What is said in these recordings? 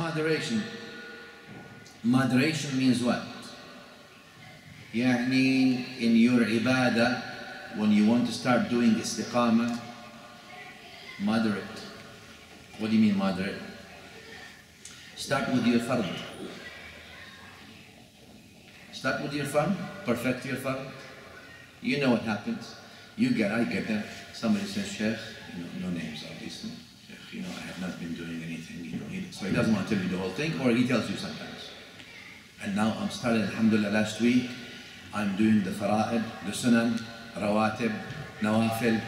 moderation? Moderation means what? يعني in your ibadah, when you want to start doing istiqamah, moderate. What do you mean moderate? Start with your fard. Start with your fard, perfect your fard. You know what happens. I get there. Somebody says, Shaykh, no names obviously. Shaykh, I have not been doing anything, so he doesn't want to tell you the whole thing, or he tells you sometimes. And now I'm started, alhamdulillah, last week, I'm doing the fara'id, the sunan, rawatib, nawafil.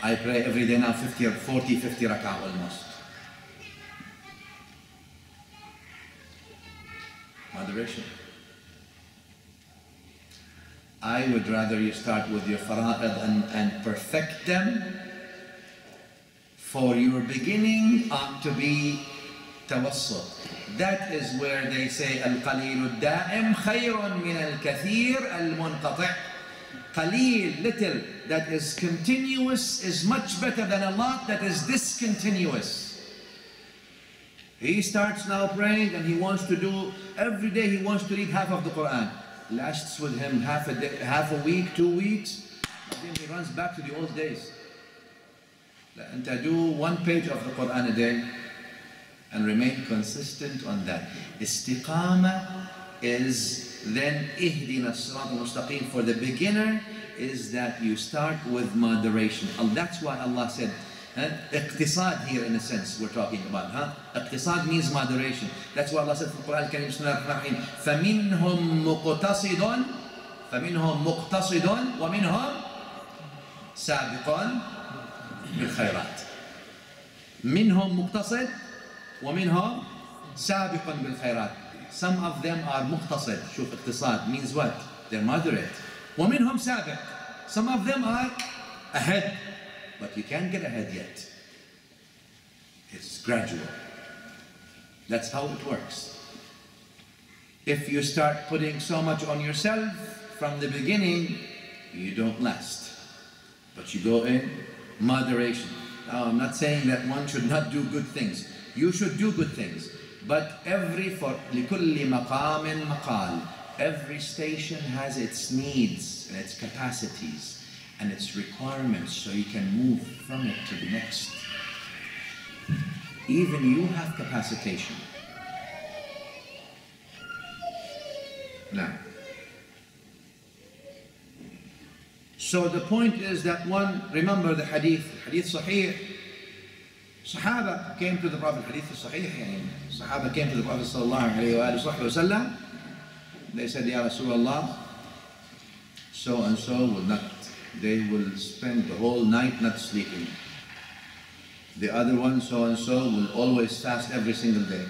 I pray every day now 50 rak'ah almost. Moderation. I would rather you start with your fara'id and perfect them. For your beginning ought to be tawassut. That is where they say al-qalil al-da'im khayrun min al-kathir al-munqati'. Qalil, little, that is continuous is much better than a lot that is discontinuous. He starts now praying and he wants to do, every day he wants to read half of the Quran. Lasts with him half a week, 2 weeks, then he runs back to the old days. And to do 1 page of the Quran a day and remain consistent on that. Istiqamah is then ihdina as-sirat al-mustaqim. For the beginner is that you start with moderation. That's why Allah said, iqtisad here in a sense we're talking about. Iqtisad means moderation. That's why Allah said in the Quran al-Karim, Bismillahir-Rahmanir-Rahim, فَمِنْهُمْ مُقْتَصِدٌ وَمِنْهُمْ سَابِقٌ بالخيرات. منهم مقتصد ومنهم سابق بالخيرات. Some of them are مقتصد. شوف اقتصاد means what? They're moderate. ومنهم سابق. Some of them are ahead. But you can't get ahead yet. It's gradual. That's how it works. If you start putting so much on yourself from the beginning, you don't last. But you go in moderation. Now, I'm not saying that one should not do good things. You should do good things. But لِكُلِّ مَقَامٍ مَقَالٍ. Every station has its needs and its capacities and its requirements, so you can move from it to the next. Even you have capacitation. Now, so the point is that one, remember the hadith sahih. Sahaba came to the Prophet, hadith sahih, Sahaba came to the Prophet sallallahu alayhi wa sallam. They said, Ya Rasulullah, so and so will not, they will spend the whole night not sleeping. The other one, so and so, will always fast every single day.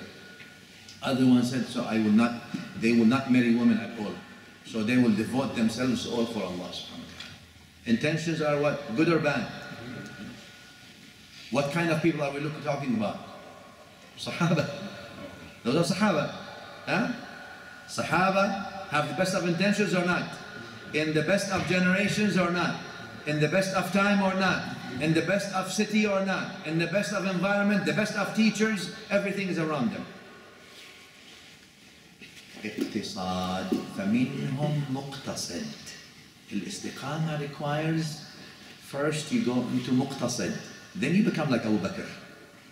Other one said, so they will not marry women at all. So they will devote themselves all for Allah subhanahu wa ta'ala. Intentions are what? Good or bad? What kind of people are we talking about? Sahaba. Those are Sahaba. Sahaba have the best of intentions or not? In the best of generations or not? In the best of time or not? In the best of city or not? In the best of environment, the best of teachers, everything is around them. اقتصاد فمنهم مقتصد. Al-istiqamah requires first you go into muqtasid. Then you become like Abu Bakr.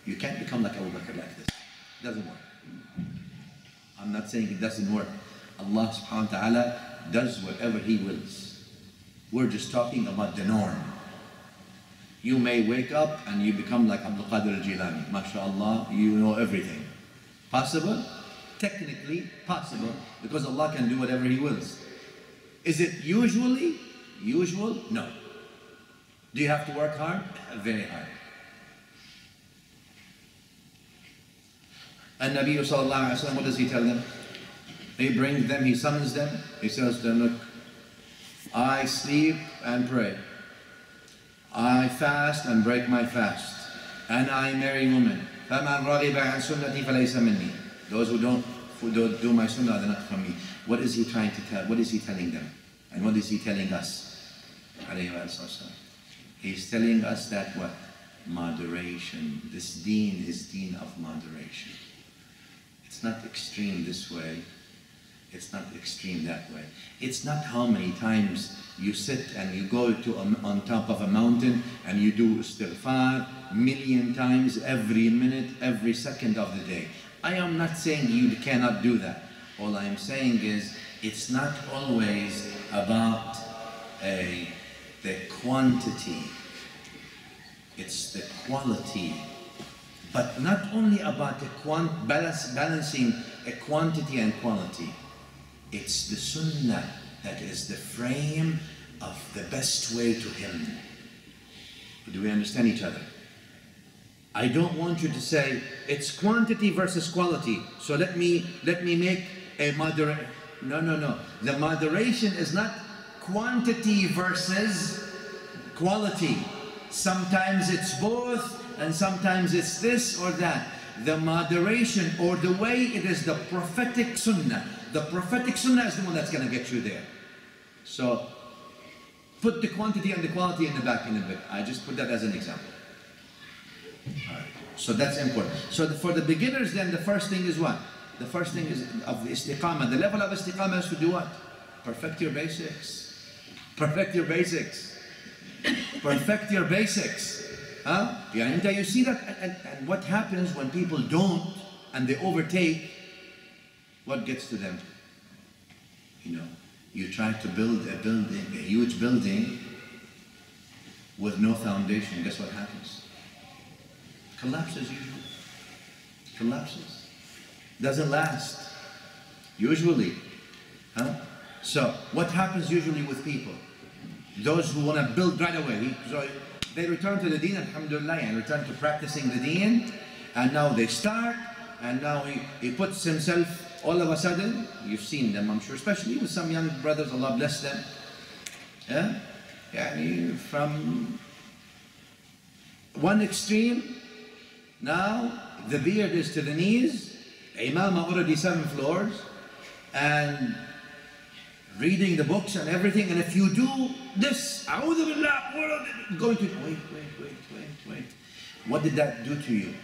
You can't become like Abu Bakr like this. It doesn't work. I'm not saying it doesn't work. Allah subhanahu wa ta'ala does whatever He wills. We're just talking about the norm. You may wake up and you become like Abdul Qadir al-Jilani. MashaAllah, you know everything. Possible? Technically possible, because Allah can do whatever He wills. Is it usually usual? No. Do you have to work hard? Very hard. And Nabi sallallahu alayhi wa sallam, what does he tell them? He brings them, he summons them, he says to them, look, I sleep and pray. I fast and break my fast. And I marry women. فَمَنْ رَغِبَ عَنْ سُنَّتِي فَلَيْسَ مِنِّي. Those who don't do my sunnah, they're not from me. What is he trying to tell? What is he telling them? And what is he telling us? He's telling us that what? Moderation. This deen is deen of moderation. It's not extreme this way. It's not extreme that way. It's not how many times you sit and you go to on top of a mountain and you do istighfar 1,000,000 times every minute, every second of the day. I am not saying you cannot do that. All I am saying is it's not always about the quantity. It's the quality. But not only about the balancing a quantity and quality. It's the sunnah that is the frame of the best way to him. Do we understand each other? I don't want you to say it's quantity versus quality. So let me make a moderate. No. The moderation is not quantity versus quality. Sometimes it's both, and sometimes it's this or that. The moderation, or the way it is, the prophetic sunnah. The prophetic sunnah is the one that's going to get you there. So put the quantity and the quality in the back in a bit. I just put that as an example. All right. So that's important. So for the beginners, then the first thing is what? The first thing is of the istiqamah. The level of istiqamah is to do what? Perfect your basics. Perfect your basics. Perfect your basics. Huh? Yeah, and you see that, and what happens when people don't and they overtake? What gets to them? You know, you try to build a building, a huge building, with no foundation. Guess what happens? Collapses usually. Collapses. Doesn't last. Usually. Huh? So, what happens usually with people? Those who want to build right away. So they return to the deen, alhamdulillah, and return to practicing the deen, and now they start, and now he puts himself, all of a sudden, you've seen them, I'm sure, especially with some young brothers, Allah bless them, yeah? From one extreme, now the beard is to the knees, imamah already 7 floors, and reading the books and everything, and if you do this, a'udhu billah, going to, wait. What did that do to you?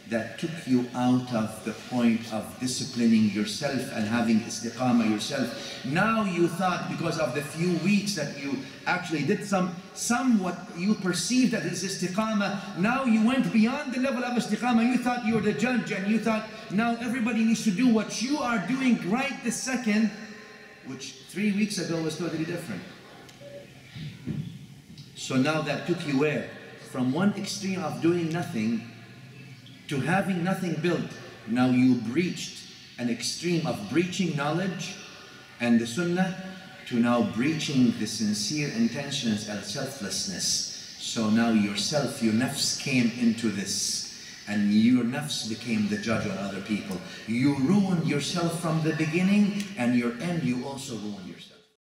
That took you out of the point of disciplining yourself and having istiqamah yourself. Now you thought, because of the few weeks that you actually did somewhat you perceived that is istiqamah, now you went beyond the level of istiqamah. You thought you were the judge, and you thought now everybody needs to do what you are doing right this second, which 3 weeks ago was totally different. So now that took you where? From one extreme of doing nothing to having nothing built. Now you breached an extreme of breaching knowledge and the sunnah to now breaching the sincere intentions and selflessness. So now yourself, your nafs came into this, and your nafs became the judge on other people. You ruined yourself from the beginning, and your end you also ruined yourself.